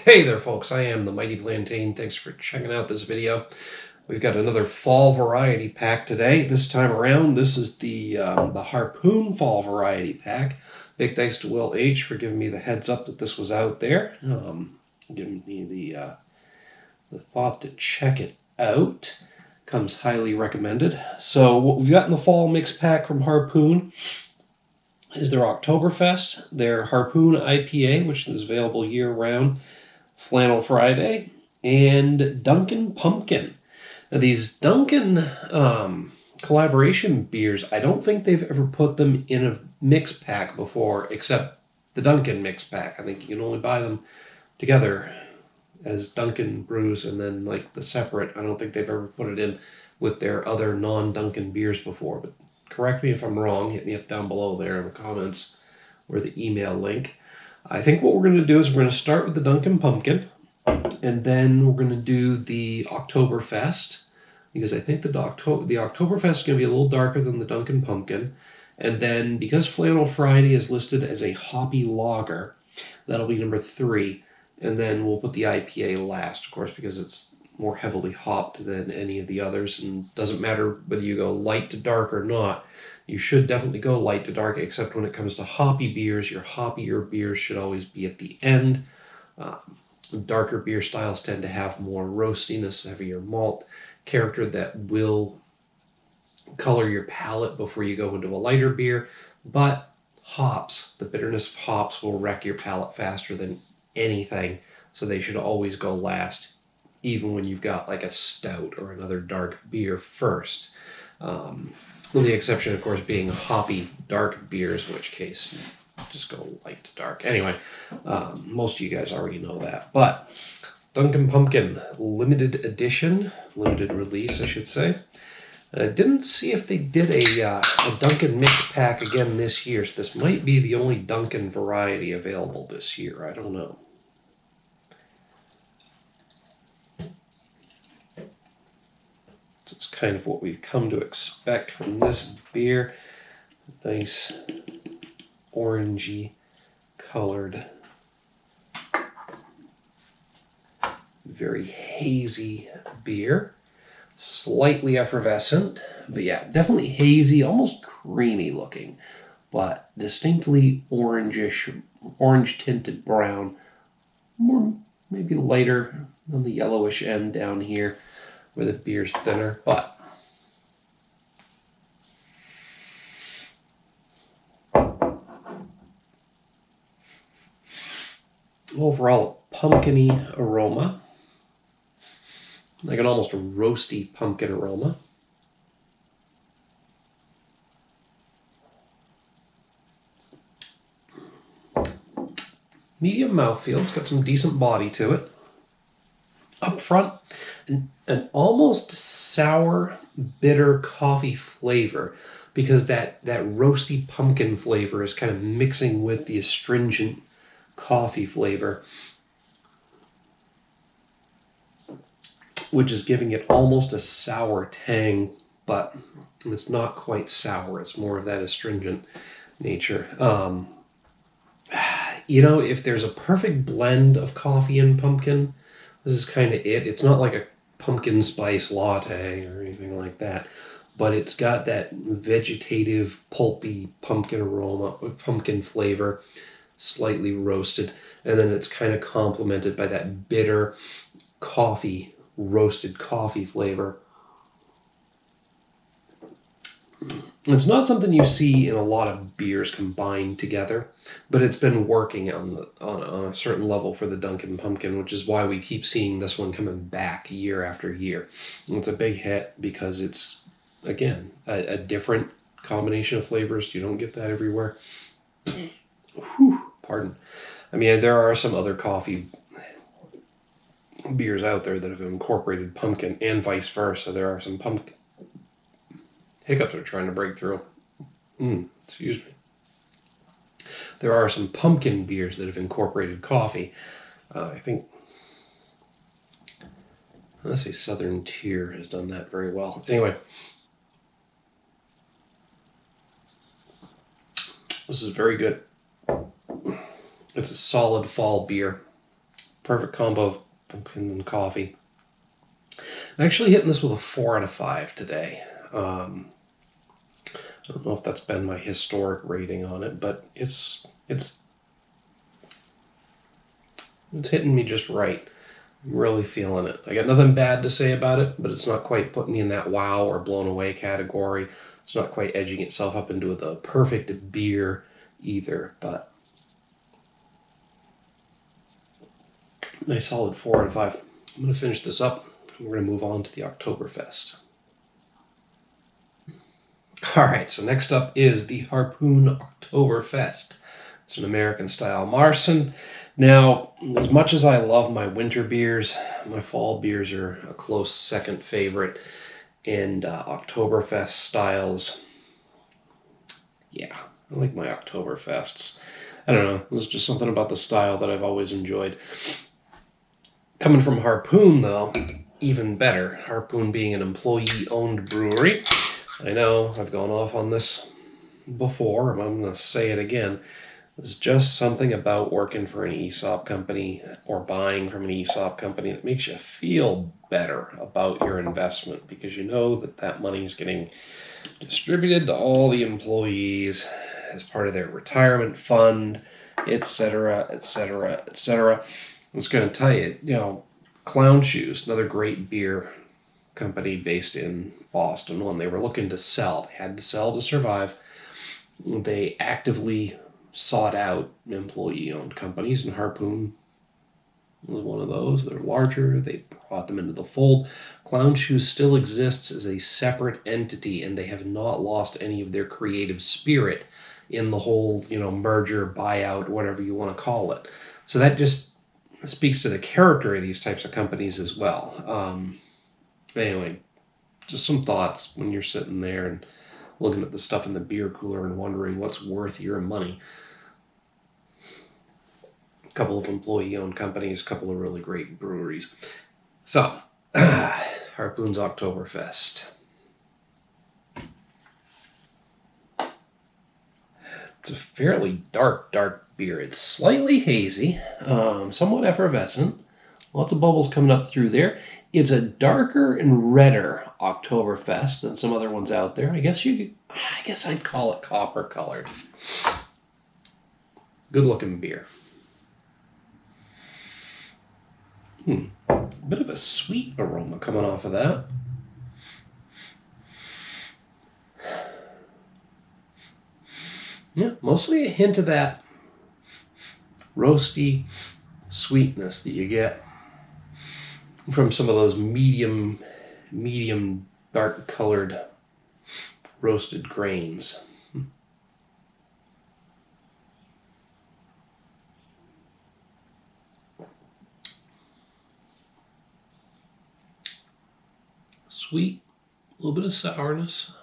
Hey there folks, I am the Mighty Plantain. Thanks for checking out this video. We've got another fall variety pack today. This time around, this is the Harpoon Fall Variety Pack. Big thanks to Will H for giving me the heads up that this was out there. Giving me the thought to check it out. Comes highly recommended. So what we've got in the Fall Mix Pack from Harpoon is their Octoberfest, their Harpoon IPA, which is available year-round, Flannel Friday, and Dunkin Pumpkin. Now, these Dunkin collaboration beers, I don't think they've ever put them in a mix pack before, except the Dunkin mix pack. I think you can only buy them together as Dunkin brews, and then like the separate. I don't think they've ever put it in with their other non-Dunkin beers before, but correct me if I'm wrong. Hit me up down below there in the comments or the email link. I think what we're going to do is we're going to start with the Dunkin Pumpkin, and then we're going to do the Octoberfest, because I think the Octoberfest is going to be a little darker than the Dunkin Pumpkin. And then because Flannel Friday is listed as a hoppy lager, that'll be number 3. And then we'll put the IPA last, of course, because it's more heavily hopped than any of the others, and doesn't matter whether you go light to dark or not. You should definitely go light to dark, except when it comes to hoppy beers. Your hoppier beers should always be at the end. Darker beer styles tend to have more roastiness, heavier malt character that will color your palate before you go into a lighter beer. But hops, the bitterness of hops will wreck your palate faster than anything, so they should always go last, even when you've got like a stout or another dark beer first. With the exception, of course, being hoppy dark beers, in which case just go light to dark. Anyway, most of you guys already know that. But Dunkin Pumpkin limited edition, limited release, I should say. I didn't see if they did a Dunkin mix pack again this year, so this might be the only Dunkin variety available this year. I don't know. It's kind of what we've come to expect from this beer. Nice orangey colored, very hazy beer. Slightly effervescent, but yeah, definitely hazy, almost creamy looking, but distinctly orangish, orange tinted brown, more maybe lighter on the yellowish end down here where the beer's thinner, but overall a pumpkin-y aroma, like an almost roasty pumpkin aroma. Medium mouthfeel, it's got some decent body to it. Up front, an almost sour, bitter coffee flavor, because that roasty pumpkin flavor is kind of mixing with the astringent coffee flavor, which is giving it almost a sour tang, but it's not quite sour. It's more of that astringent nature. You know, if there's a perfect blend of coffee and pumpkin, this is kind of it. It's not like a pumpkin spice latte or anything like that, but it's got that vegetative, pulpy pumpkin aroma, pumpkin flavor, slightly roasted, and then it's kind of complemented by that bitter coffee, roasted coffee flavor. It's not something you see in a lot of beers combined together, but it's been working on a certain level for the Dunkin Pumpkin, which is why we keep seeing this one coming back year after year. And it's a big hit because it's, again, a different combination of flavors. You don't get that everywhere. Whew, pardon. I mean, there are some other coffee beers out there that have incorporated pumpkin and vice versa. There are some pumpkin... Hiccups are trying to break through. Excuse me. There are some pumpkin beers that have incorporated coffee. I think, let's see, Southern Tier has done that very well. Anyway, this is very good. It's a solid fall beer. Perfect combo of pumpkin and coffee. I'm actually hitting this with a 4 out of 5 today. I don't know if that's been my historic rating on it, but it's hitting me just right. I'm really feeling it. I got nothing bad to say about it, but it's not quite putting me in that wow or blown away category. It's not quite edging itself up into the perfect beer either, but nice solid 4 out of 5. I'm going to finish this up. We're going to move on to the Octoberfest. All right, so next up is the Harpoon Octoberfest. It's an American-style Marzen. Now, as much as I love my winter beers, my fall beers are a close second favorite. And Oktoberfest styles, yeah, I like my Oktoberfests. I don't know, there's just something about the style that I've always enjoyed. Coming from Harpoon, though, even better. Harpoon being an employee-owned brewery. I know I've gone off on this before, and I'm going to say it again. There's just something about working for an ESOP company or buying from an ESOP company that makes you feel better about your investment, because you know that that money is getting distributed to all the employees as part of their retirement fund, etc., etc., etc. I was going to tell you, Clown Shoes, another great beer company based in Boston, when they were looking to sell, they had to sell to survive. They actively sought out employee-owned companies, and Harpoon was one of those. They're larger. They brought them into the fold. Clown Shoes still exists as a separate entity, and they have not lost any of their creative spirit in the whole, merger, buyout, whatever you want to call it. So that just speaks to the character of these types of companies as well. Anyway, just some thoughts when you're sitting there and looking at the stuff in the beer cooler and wondering what's worth your money. A couple of employee-owned companies, a couple of really great breweries. So, Harpoon's Oktoberfest. It's a fairly dark beer. It's slightly hazy, somewhat effervescent. Lots of bubbles coming up through there. It's a darker and redder Oktoberfest than some other ones out there. I guess I'd call it copper colored. Good looking beer. A bit of a sweet aroma coming off of that. Yeah, mostly a hint of that roasty sweetness that you get from some of those medium dark colored roasted grains. Sweet, a little bit of sourness.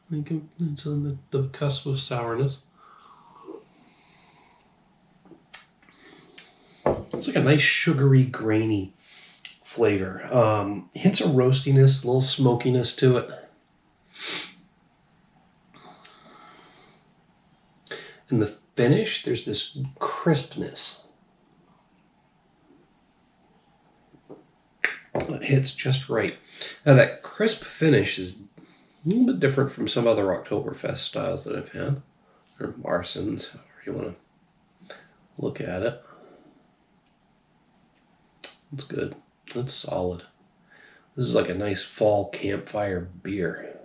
I think it's on the cusp of sourness. It's like a nice sugary, grainy flavor. Hints of roastiness, a little smokiness to it. In the finish, there's this crispness. It hits just right. Now that crisp finish is a little bit different from some other Oktoberfest styles that I've had, or Marzens, however you want to look at it. It's good. It's solid. This is like a nice fall campfire beer.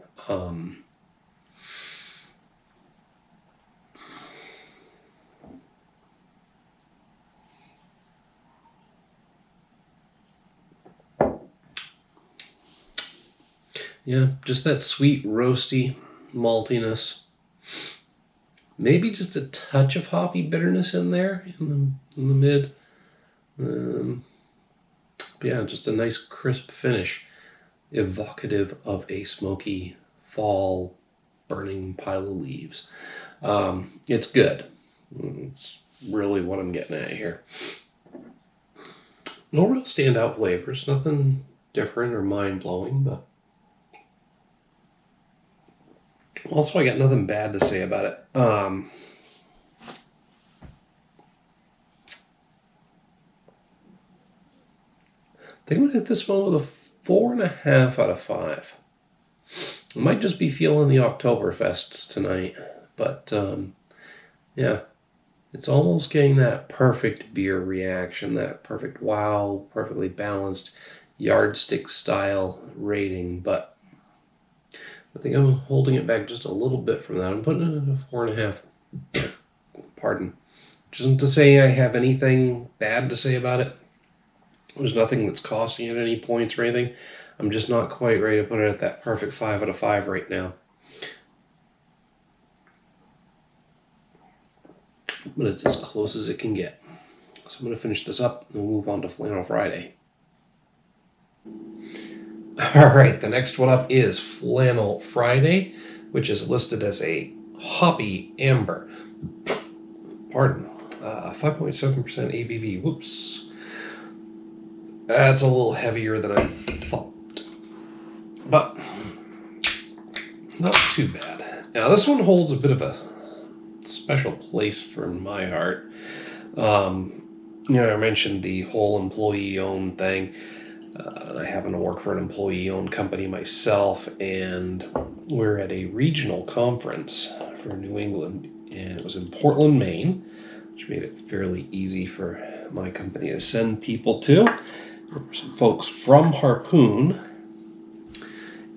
Yeah, just that sweet, roasty maltiness. Maybe just a touch of hoppy bitterness in there in the mid. Yeah, just a nice crisp finish, evocative of a smoky fall burning pile of leaves. It's good. It's really what I'm getting at here. No real standout flavors, nothing different or mind-blowing, but also I got nothing bad to say about it. think I'm going to hit this one with a 4.5 out of 5. I might just be feeling the Oktoberfests tonight, but yeah, it's almost getting that perfect beer reaction, that perfect wow, perfectly balanced yardstick style rating, but I think I'm holding it back just a little bit from that. I'm putting it at a 4.5. Pardon. Which isn't to say I have anything bad to say about it. There's nothing that's costing it any points or anything. I'm just not quite ready to put it at that perfect 5 out of 5 right now. But it's as close as it can get. So I'm going to finish this up and we'll move on to Flannel Friday. Alright, the next one up is Flannel Friday, which is listed as a Hoppy Amber. Pardon. 5.7% ABV. Whoops. That's a little heavier than I thought. But not too bad. Now this one holds a bit of a special place for my heart. I mentioned the whole employee-owned thing. I happen to work for an employee-owned company myself, and we're at a regional conference for New England, and it was in Portland, Maine, which made it fairly easy for my company to send people to. There were some folks from Harpoon,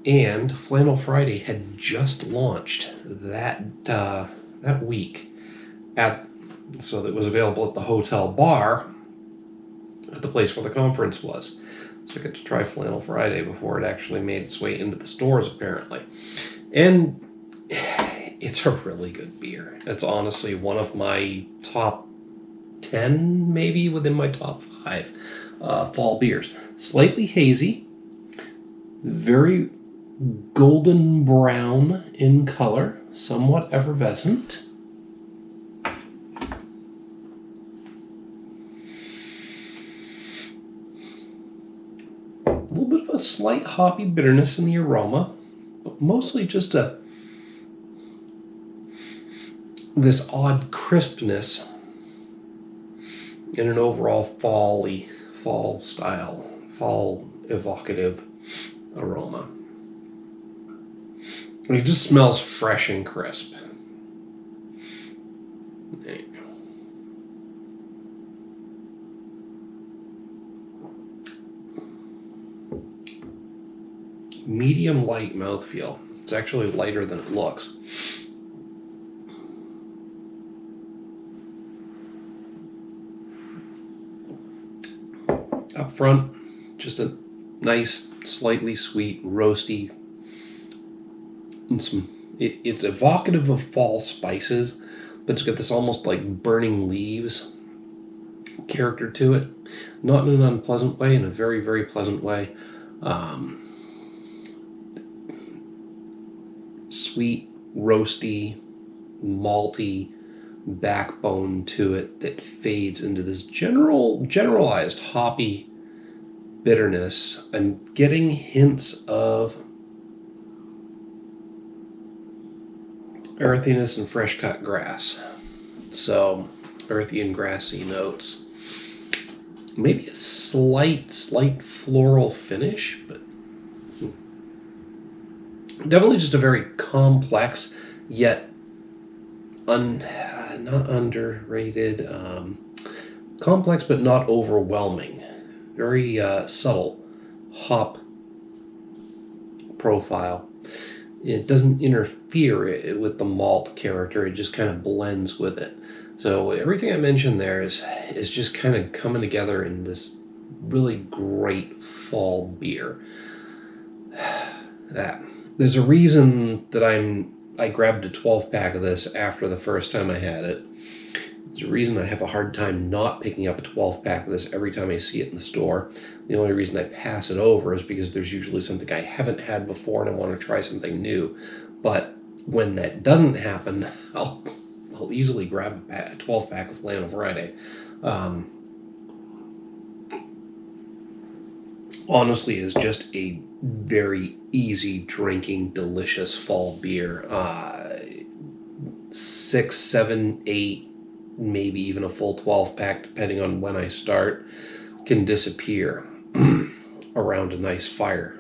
and Flannel Friday had just launched that week so that it was available at the hotel bar at the place where the conference was. So I got to try Flannel Friday before it actually made its way into the stores, apparently. And it's a really good beer. It's honestly one of my top 10, maybe within my top 5 fall beers. Slightly hazy, very golden brown in color, somewhat effervescent. A little bit of a slight hoppy bitterness in the aroma, but mostly just this odd crispness in an overall fall evocative aroma. It just smells fresh and crisp. There you go. Medium light mouthfeel. It's actually lighter than it looks. Up front, just a nice, slightly sweet, roasty, and it's evocative of fall spices, but it's got this almost like burning leaves character to it. Not in an unpleasant way, in a very, very pleasant way. Sweet, roasty, malty backbone to it that fades into this generalized hoppy bitterness. I'm getting hints of earthiness and fresh cut grass. So earthy and grassy notes. Maybe a slight floral finish, but definitely just a very complex yet not underrated, complex but not overwhelming. Very subtle hop profile. It doesn't interfere with the malt character. It just kind of blends with it. So everything I mentioned there is just kind of coming together in this really great fall beer. There's a reason that I grabbed a 12-pack of this after the first time I had it. There's a reason I have a hard time not picking up a 12-pack of this every time I see it in the store. The only reason I pass it over is because there's usually something I haven't had before and I want to try something new. But when that doesn't happen, I'll easily grab a 12-pack of Flannel Friday. Honestly, is just a very easy drinking, delicious fall beer. 6, 7, 8, maybe even a full 12-pack, depending on when I start, can disappear. around a nice fire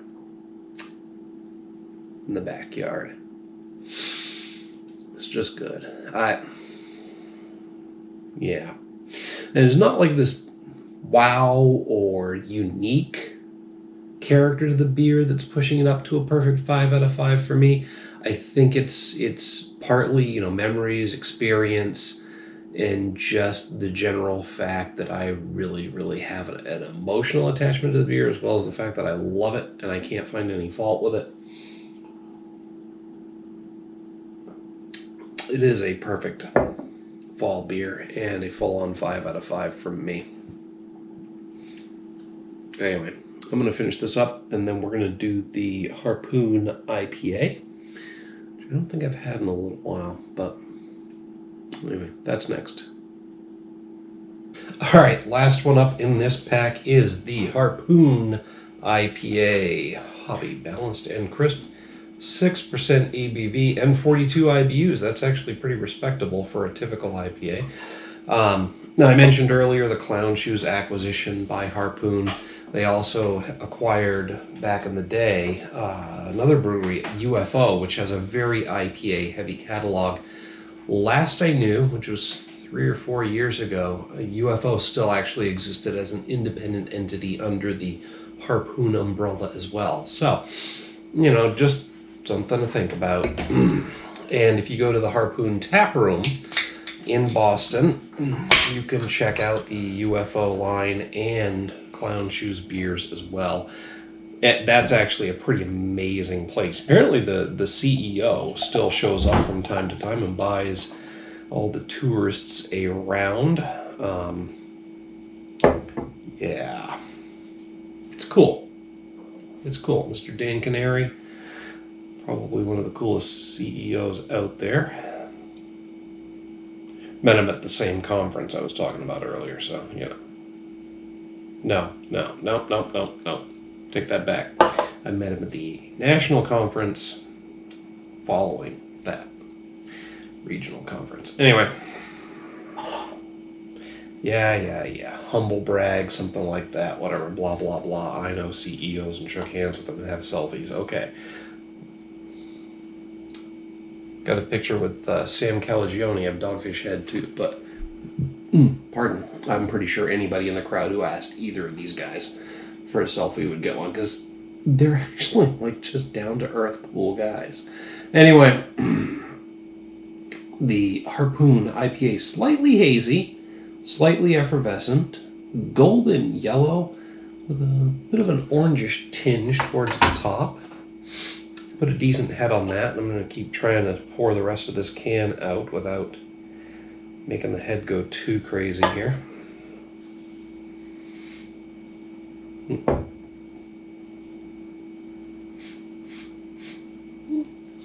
in the backyard. It's just good. Yeah. And it's not like this wow or unique character to the beer that's pushing it up to a perfect 5 out of 5 for me. I think it's partly, memories, experience, and just the general fact that I really, really have an emotional attachment to the beer, as well as the fact that I love it and I can't find any fault with it. It is a perfect fall beer and a full-on 5 out of 5 from me. Anyway, I'm going to finish this up, and then we're going to do the Harpoon IPA, which I don't think I've had in a little while, but anyway, that's next. All right, last one up in this pack is the Harpoon IPA. Hoppy, balanced, and crisp. 6% ABV and 42 IBUs. That's actually pretty respectable for a typical IPA. Now, I mentioned earlier the Clown Shoes acquisition by Harpoon. They also acquired, back in the day, another brewery, UFO, which has a very IPA-heavy catalog. Last I knew, which was 3 or 4 years ago, UFO still actually existed as an independent entity under the Harpoon umbrella as well. So, just something to think about. And if you go to the Harpoon Tap Room in Boston, you can check out the UFO line and Clown Shoes beers as well. That's actually a pretty amazing place. Apparently the CEO still shows up from time to time and buys all the tourists around. Yeah. It's cool. It's cool. Mr. Dan Canary, probably one of the coolest CEOs out there. Met him at the same conference I was talking about earlier, so, No. Take that back. I met him at the national conference following that regional conference. Anyway. Yeah. Humble brag, something like that, whatever, blah, blah, blah. I know CEOs and shook hands with them and have selfies. Okay. Got a picture with Sam Calagione of Dogfish Head too, but pardon, I'm pretty sure anybody in the crowd who asked either of these guys for a selfie would get one, because they're actually just down-to-earth cool guys. Anyway, the Harpoon IPA, slightly hazy, slightly effervescent, golden yellow with a bit of an orangish tinge towards the top. Put a decent head on that, and I'm going to keep trying to pour the rest of this can out without making the head go too crazy here.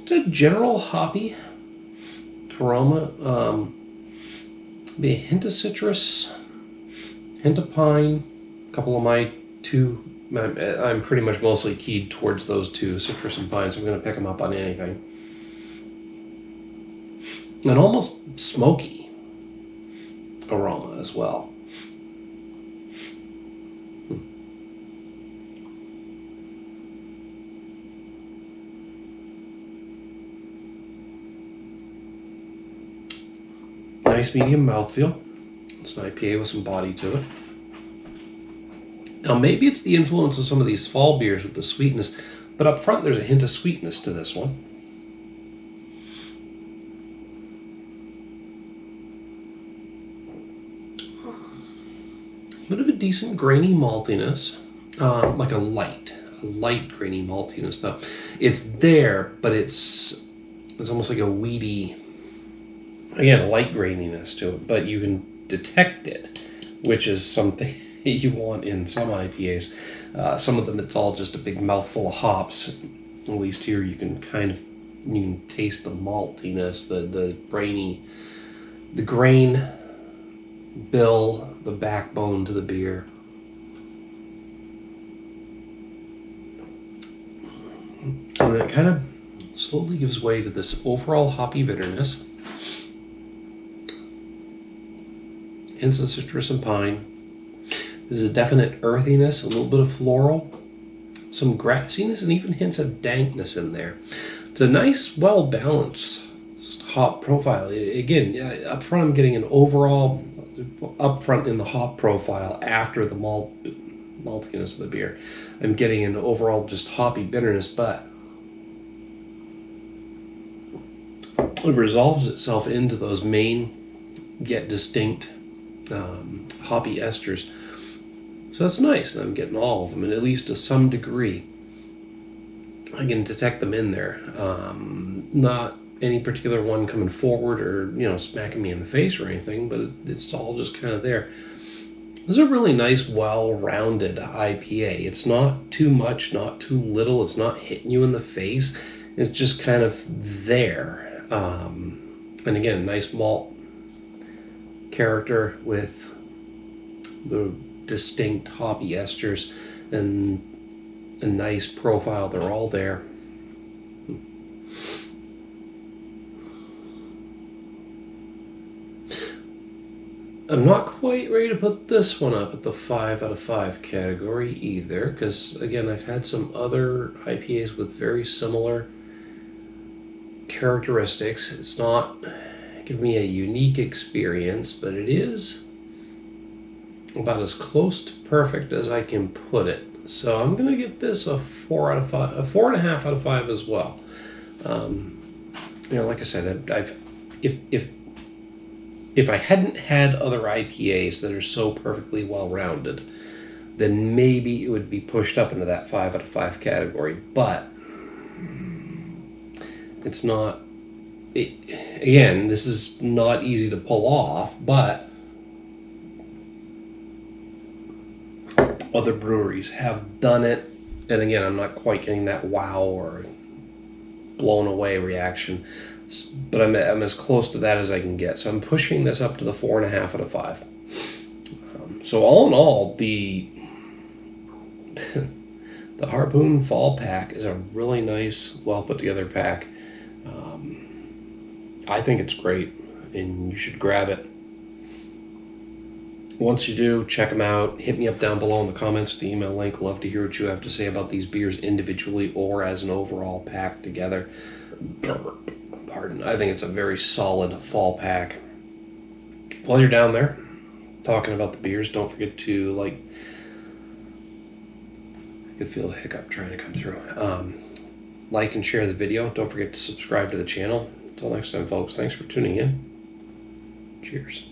It's a general hoppy aroma. Be a hint of citrus, hint of pine. A couple of my two. I'm pretty much mostly keyed towards those two, citrus and pine, so I'm going to pick them up on anything. And almost smoky aroma as well. Nice medium mouthfeel. It's an IPA with some body to it. Now, maybe it's the influence of some of these fall beers with the sweetness, but up front there's a hint of sweetness to this one. A bit of a decent grainy maltiness, like a light grainy maltiness though. It's there, but it's almost like a weedy, again, light graininess to it, but you can detect it, which is something you want in some IPAs. Some of them, it's all just a big mouthful of hops. At least here you can taste the maltiness, the grain bill, the backbone to the beer. And then it kind of slowly gives way to this overall hoppy bitterness. Hints of citrus and pine. There's a definite earthiness, a little bit of floral, some grassiness and even hints of dankness in there. It's a nice, well-balanced hop profile. Again, up front I'm getting an overall, up front in the hop profile after the maltiness of the beer, I'm getting an overall just hoppy bitterness, but it resolves itself into those main yet distinct hoppy esters. So that's nice. I'm getting all of them, and at least to some degree I can detect them in there. Not any particular one coming forward or smacking me in the face or anything, but it's all just kind of there. This is a really nice, well-rounded IPA. It's not too much, not too little. It's not hitting you in the face. It's just kind of there. And again, nice malt character with the distinct hoppy esters and a nice profile. They're all there. I'm not quite ready to put this one up at the 5 out of 5 category either, because again, I've had some other IPAs with very similar characteristics. It's not giving me a unique experience, but it is about as close to perfect as I can put it. So I'm going to give this a 4 out of 5, a 4.5 out of 5 as well. Like I said, if I hadn't had other IPAs that are so perfectly well-rounded, then maybe it would be pushed up into that 5 out of 5 category. But it's not. Again, this is not easy to pull off, but other breweries have done it. And again, I'm not quite getting that wow or blown away reaction, but I'm as close to that as I can get. So I'm pushing this up to the 4.5 out of 5. So all in all, the Harpoon Fall Pack is a really nice, well put together pack. I think it's great, and you should grab it. Once you do, check them out. Hit me up down below in the comments, the email link. Love to hear what you have to say about these beers individually or as an overall pack together. Pardon. I think it's a very solid fall pack. While you're down there talking about the beers, don't forget to I could feel the hiccup trying to come through. Like and share the video. Don't forget to subscribe to the channel. Until next time, folks, thanks for tuning in. Cheers.